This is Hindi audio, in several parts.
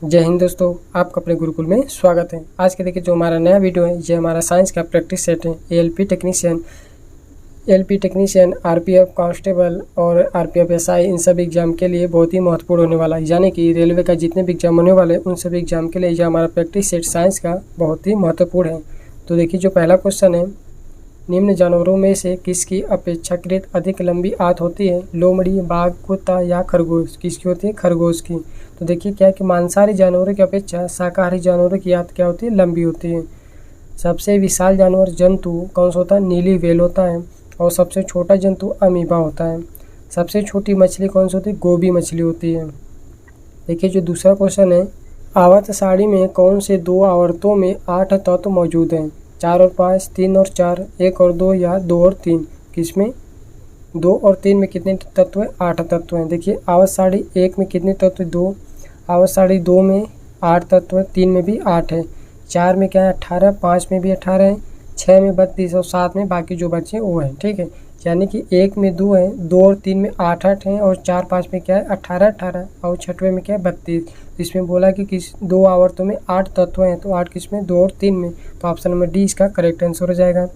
जय हिंद दोस्तों, आपका अपने गुरुकुल में स्वागत है। आज के देखिए जो हमारा नया वीडियो है ये हमारा साइंस का प्रैक्टिस सेट है। एलपी टेक्नीशियन आरपीएफ कांस्टेबल और आरपीएफ एसआई इन सब एग्जाम के लिए बहुत ही महत्वपूर्ण होने वाला है। यानी कि रेलवे का जितने भी एग्जाम होने वाले उन सभी एग्जाम के लिए यह हमारा प्रैक्टिस सेट साइंस का बहुत ही महत्वपूर्ण है। तो देखिए जो पहला क्वेश्चन है, निम्न जानवरों में से किसकी अपेक्षाकृत अधिक लंबी आंत होती है? लोमड़ी, बाघ, कुत्ता या खरगोश? किसकी होती है? खरगोश की। तो देखिए क्या है कि मांसाहारी जानवरों की अपेक्षा शाकाहारी जानवरों की आंत क्या होती है? लंबी होती है। सबसे विशाल जानवर जंतु कौन सा होता है? नीली व्हेल होता है। और सबसे छोटा जंतु अमीबा होता है। सबसे छोटी मछली कौन सी होती है? गोभी मछली होती है। देखिए जो दूसरा क्वेश्चन है, आवर्त सारणी में कौन से दो आवर्तों में 8 तत्व मौजूद हैं? 4 और 5, 3 और 4, 1 और 2 या 2 और 3? किसमें 2 और 3 में कितने तत्व हैं? 8 तत्व हैं। देखिए आवर्त सारणी 1 में कितने तत्व? 2। आवर्त सारणी 2 में 8 तत्व है, 3 में भी 8 है, 4 में क्या है? 18, 5 में भी 18 है, 6 में 32 और 7 में बाकी जो बचे वो हैं। ठीक है, यानी कि 1 में 2 है, 2 और 3 में 8 हैं और 4, 5 में क्या है? 18 और 6वें में क्या है? 32। इसमें बोला कि किस दो आवर्तों में 8 तत्व हैं, तो 8 किस में? 2 और 3 में। तो ऑप्शन नंबर डी इसका करेक्ट आंसर हो जाएगा।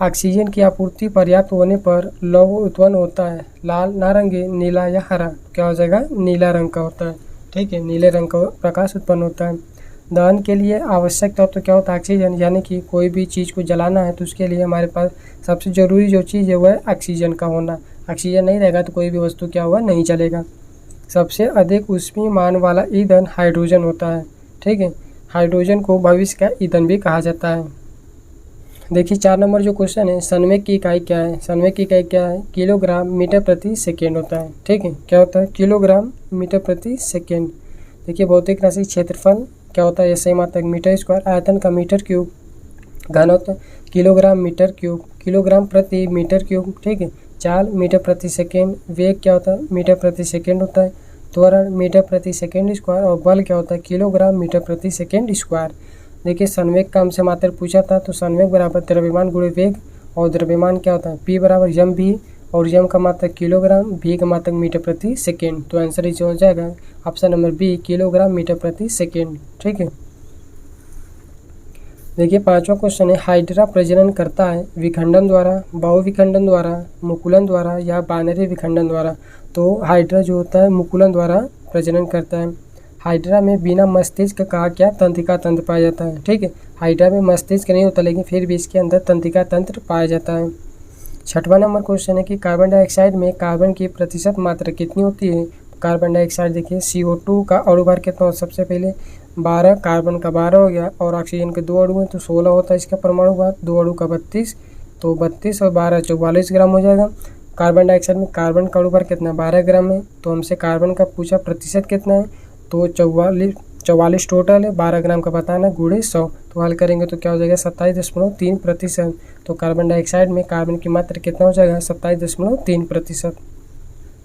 ऑक्सीजन की आपूर्ति पर्याप्त होने पर लौह उत्पन्न होता है, लाल, नारंगी, नीला या हरा? क्या हो जाएगा? नीला रंग का होता है। ठीक है, नीले रंग का प्रकाश उत्पन्न होता है। दहन के लिए आवश्यक तत्व तो क्या होता है? ऑक्सीजन। यानी कि कोई भी चीज़ को जलाना है तो उसके लिए हमारे पास सबसे ज़रूरी जो चीज़ है वह है ऑक्सीजन का होना। ऑक्सीजन नहीं रहेगा तो कोई भी वस्तु क्या हुआ? नहीं चलेगा। सबसे अधिक ऊष्मीयमान वाला ईंधन हाइड्रोजन होता है। ठीक है, हाइड्रोजन को भविष्य का ईंधन भी कहा जाता है। देखिए 4 नंबर जो क्वेश्चन है, संवेग की इकाई क्या है? संवेग की इकाई क्या है? किलोग्राम मीटर प्रति सेकेंड होता है। ठीक है, क्या होता है? किलोग्राम मीटर प्रति सेकेंड। देखिए भौतिक राशि क्षेत्रफल क्या होता है? ऐसे मात्रक मीटर स्क्वायर, आयतन का मीटर क्यूब, घनत्व किलोग्राम मीटर क्यूब, किलोग्राम प्रति मीटर क्यूब। ठीक है, चाल मीटर प्रति सेकेंड, वेग क्या होता है? मीटर प्रति सेकेंड होता है, त्वरण मीटर प्रति सेकेंड स्क्वायर और बल क्या होता है? किलोग्राम मीटर प्रति सेकेंड स्क्वायर। देखिए संवेग का हमसे मात्र पूछा था, तो संवेग बराबर द्रव्यमान गुणे वेग, और द्रव्यमान क्या होता है? p बराबर एम भी, और एम का मात्रक किलोग्राम, v का मात्रक मीटर प्रति सेकेंड। तो आंसर इस हो जाएगा option number B, kilogram metre प्रति सेकेंड। ठीक है, देखिए 5वां क्वेश्चन है, हाइड्रा प्रजनन करता है विखंडन द्वारा, बहुविखंडन द्वारा, मुकुलन द्वारा या बाइनरी विखंडन द्वारा? तो हाइड्रा जो होता है मुकुलन द्वारा प्रजनन करता है। हाइड्रा में बिना मस्तिष्क का क्या तंत्रिका तंत्र पाया जाता है? ठीक है, हाइड्रा में मस्तिष्क नहीं होता लेकिन फिर भी इसके अंदर तंत्रिका तंत्र पाया जाता है। 6वां नंबर क्वेश्चन है कि कार्बन डाइऑक्साइड में कार्बन की प्रतिशत मात्रा कितनी होती है? कार्बन डाइऑक्साइड देखिए CO2 का अणुभार कितना? सबसे पहले 12, कार्बन का 12 हो गया, और ऑक्सीजन के 2 अणु हैं तो 16 होता है इसका परमाणु भार, 2 अणु का 32, तो 32 और 12 44 ग्राम हो जाएगा। कार्बन डाइऑक्साइड में कार्बन का अणुभार कितना? 12 ग्राम है। तो हमसे कार्बन का पूछा प्रतिशत कितना है, तो 44 टोटल है, 12 ग्राम का बताना गुणे 100, तो हल करेंगे तो क्या हो जाएगा? 27.3%। तो कार्बन डाइऑक्साइड में कार्बन की मात्रा कितना हो जाएगा? 27.3%।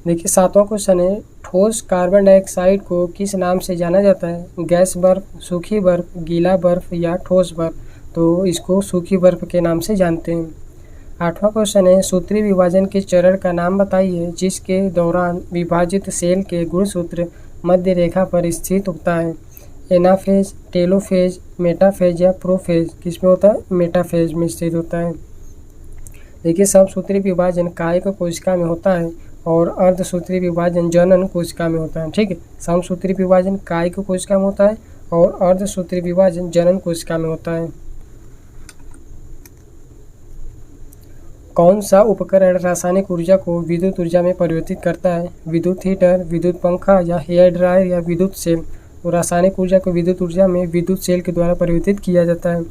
देखिए 7वां क्वेश्चन है, ठोस कार्बन डाइऑक्साइड को किस नाम से जाना जाता है? गैस बर्फ, सूखी बर्फ, गीला बर्फ या ठोस बर्फ? तो इसको सूखी बर्फ के नाम से जानते हैं। 8वां क्वेश्चन है, सूत्रीय विभाजन के चरण का नाम बताइए जिसके दौरान विभाजित सेल के गुणसूत्र मध्य रेखा पर स्थित होता है? एनाफेज, टेलोफेज, मेटाफेज या प्रोफेज? किसमें होता है? मेटाफेज में स्थित होता है। देखिए समसूत्रीय विभाजन कायिक कोशिका में होता है और अर्धसूत्रीय विभाजन जनन कोशिका में होता है। ठीक है, समसूत्रीय विभाजन कायिक कोशिका में होता है और अर्धसूत्रीय विभाजन जनन कोशिका में होता है। कौन सा उपकरण रासायनिक ऊर्जा को विद्युत ऊर्जा में परिवर्तित करता है? विद्युत हीटर, विद्युत पंखा या हेयर ड्रायर या विद्युत सेल? तो रासायनिक ऊर्जा को विद्युत ऊर्जा में विद्युत सेल के द्वारा परिवर्तित किया जाता है।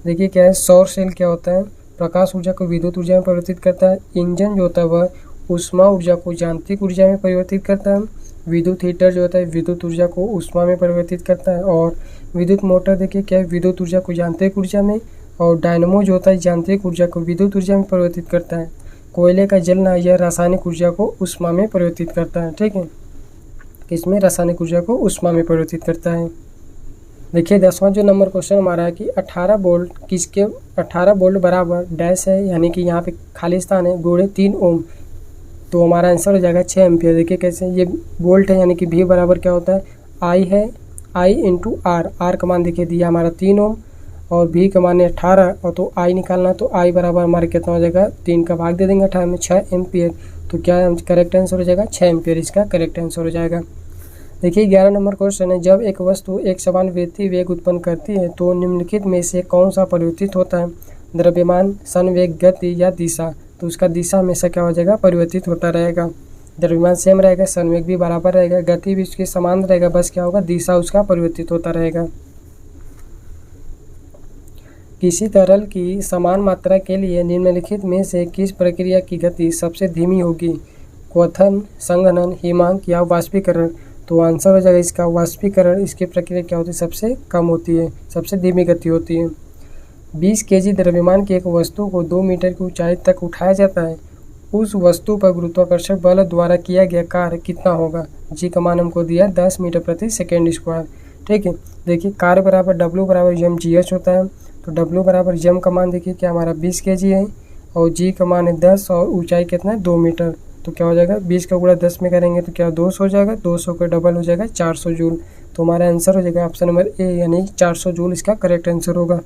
देखिए क्या है, सौर सेल क्या होता है? प्रकाश ऊर्जा को विद्युत ऊर्जा में परिवर्तित करता है। इंजन जो होता है वह ऊष्मा ऊर्जा को यांत्रिक ऊर्जा में परिवर्तित करता है। विद्युत हीटर जो होता है विद्युत ऊर्जा को ऊष्मा में परिवर्तित करता है। और विद्युत मोटर देखिए क्या है, विद्युत ऊर्जा को यांत्रिक ऊर्जा में, और डायनमो जो होता है यांत्रिक ऊर्जा को विद्युत ऊर्जा में परिवर्तित करता है। कोयले का जलना यह रासायनिक ऊर्जा को ऊष्मा में परिवर्तित करता है। ठीक है, इसमें रासायनिक ऊर्जा को ऊष्मा में परिवर्तित करता है। देखिए 10वां जो नंबर क्वेश्चन हमारा है कि 18 वोल्ट किसके 18 वोल्ट बराबर डैश है, यानी कि यहाँ पे खाली स्थान है, गुणे 3 ओम। तो हमारा आंसर हो जाएगा 6 एम्पियर। देखिए कैसे, ये वोल्ट है यानी कि V बराबर क्या होता है? I है I इंटू आर, आर का मान देखिए दिया हमारा 3 ओम और V का मान है 18 और तो I निकालना, तो I बराबर हमारे कितना हो जाएगा 3 का भाग दे देंगे 18 में 6 एम्पियर। तो क्या करेक्ट आंसर हो जाएगा 6 एम्पियर, इसका करेक्ट आंसर हो जाएगा। देखिए 11 नंबर क्वेश्चन है, जब एक वस्तु एक समान वृत्तीय वेग उत्पन्न करती है तो निम्नलिखित में से कौन सा परिवर्तित होता है? द्रव्यमान, संवेग, गति या दिशा। तो उसका दिशा हमेशा क्या हो जाएगा परिवर्तित होता रहेगा। द्रव्यमान सेम रहेगा, संवेग भी बराबर रहेगा, गति भी उसकी समान रहेगा, बस क्या होगा दिशा उसका परिवर्तित होता रहेगा। किसी तरल की समान मात्रा के लिए निम्नलिखित में से किस प्रक्रिया की गति सबसे धीमी होगी? क्वथन, संघनन, हिमांक या वाष्पीकरण। तो आंसर हो जाएगा इसका वाष्पीकरण। इसकी प्रक्रिया क्या होती है सबसे कम होती है, सबसे धीमी गति होती है। 20 केजी द्रव्यमान की एक वस्तु को 2 मीटर की ऊंचाई तक उठाया जाता है, उस वस्तु पर गुरुत्वाकर्षण बल द्वारा किया गया कार्य कितना होगा? जी का मान हमको दिया 10 मीटर प्रति सेकेंड स्क्वायर। ठीक है, देखिए कार्य बराबर W बराबर एम जी एच होता है। तो W बराबर एम का मान देखिए क्या हमारा 20 केजी है और जी का मान है 10 और ऊंचाई कितना है 2 मीटर। तो क्या हो जाएगा 20 का गुणा 10 में करेंगे तो क्या 200 हो जाएगा, 200 का डबल हो जाएगा 400 जूल। तो हमारा आंसर हो जाएगा ऑप्शन नंबर ए यानी 400 जूल इसका करेक्ट आंसर होगा।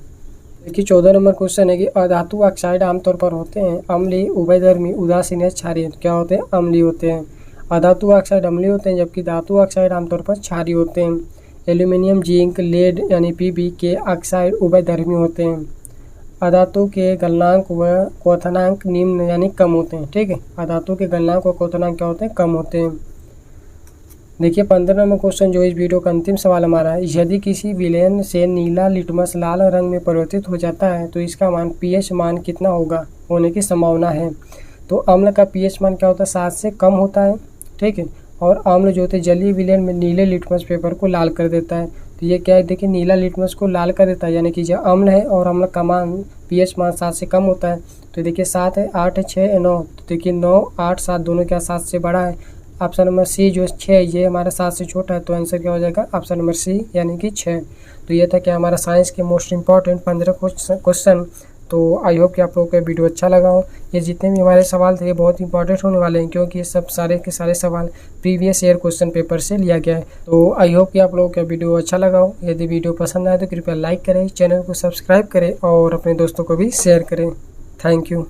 देखिए 14 नंबर क्वेश्चन है कि अधातु ऑक्साइड आमतौर पर होते हैं अम्लीय, उभयधर्मी, उदासीन या क्षारीय। तो क्या होते हैं अम्लीय होते हैं। अधातु ऑक्साइड अम्लीय होते हैं जबकि धातु ऑक्साइड आमतौर पर क्षारीय होते हैं। एल्यूमिनियम, जिंक, लेड यानी Pb के ऑक्साइड उभयधर्मी होते हैं। अधातु के गलनांक व क्वथनांक निम्न यानी कम होते हैं। ठीक है, अधातु के गलनांक व क्वथनांक क्या होते हैं कम होते हैं। देखिए 15 नंबर क्वेश्चन जो इस वीडियो का अंतिम सवाल हमारा है, यदि किसी विलयन से नीला लिटमस लाल रंग में परिवर्तित हो जाता है तो इसका मान pH मान कितना होगा होने की संभावना है? तो अम्ल का pH मान क्या होता है 7 से कम होता है। ठीक है, और अम्ल जो होते हैं जलीय विलयन में नीले लिटमस पेपर को लाल कर देता है। तो ये क्या है देखिए नीला लिटमस को लाल कर देता है, यानी कि जो अम्ल है और अम्ल का मान pH मान 7 से कम होता है। तो देखिए 7 है, 8 है, 6 है, 9। तो देखिए 9, 8, 7 दोनों क्या 7 से बड़ा है। ऑप्शन नंबर सी जो 6 ये हमारा 7 से छोटा है, तो आंसर क्या हो जाएगा ऑप्शन नंबर सी यानी कि 6। तो ये था कि हमारा साइंस के मोस्ट इंपॉर्टेंट 15 क्वेश्चन। तो आई होप कि आप लोगों को वीडियो अच्छा लगा हो। ये जितने भी हमारे सवाल थे ये बहुत इंपॉर्टेंट होने वाले हैं क्योंकि ये सब सारे के सारे सवाल प्रीवियस ईयर क्वेश्चन पेपर से लिया गया है। तो आई होप कि आप लोगों को वीडियो अच्छा लगा हो। यदि वीडियो पसंद आए तो कृपया लाइक करें, चैनल को सब्सक्राइब करें और अपने दोस्तों को भी शेयर करें। Thank you.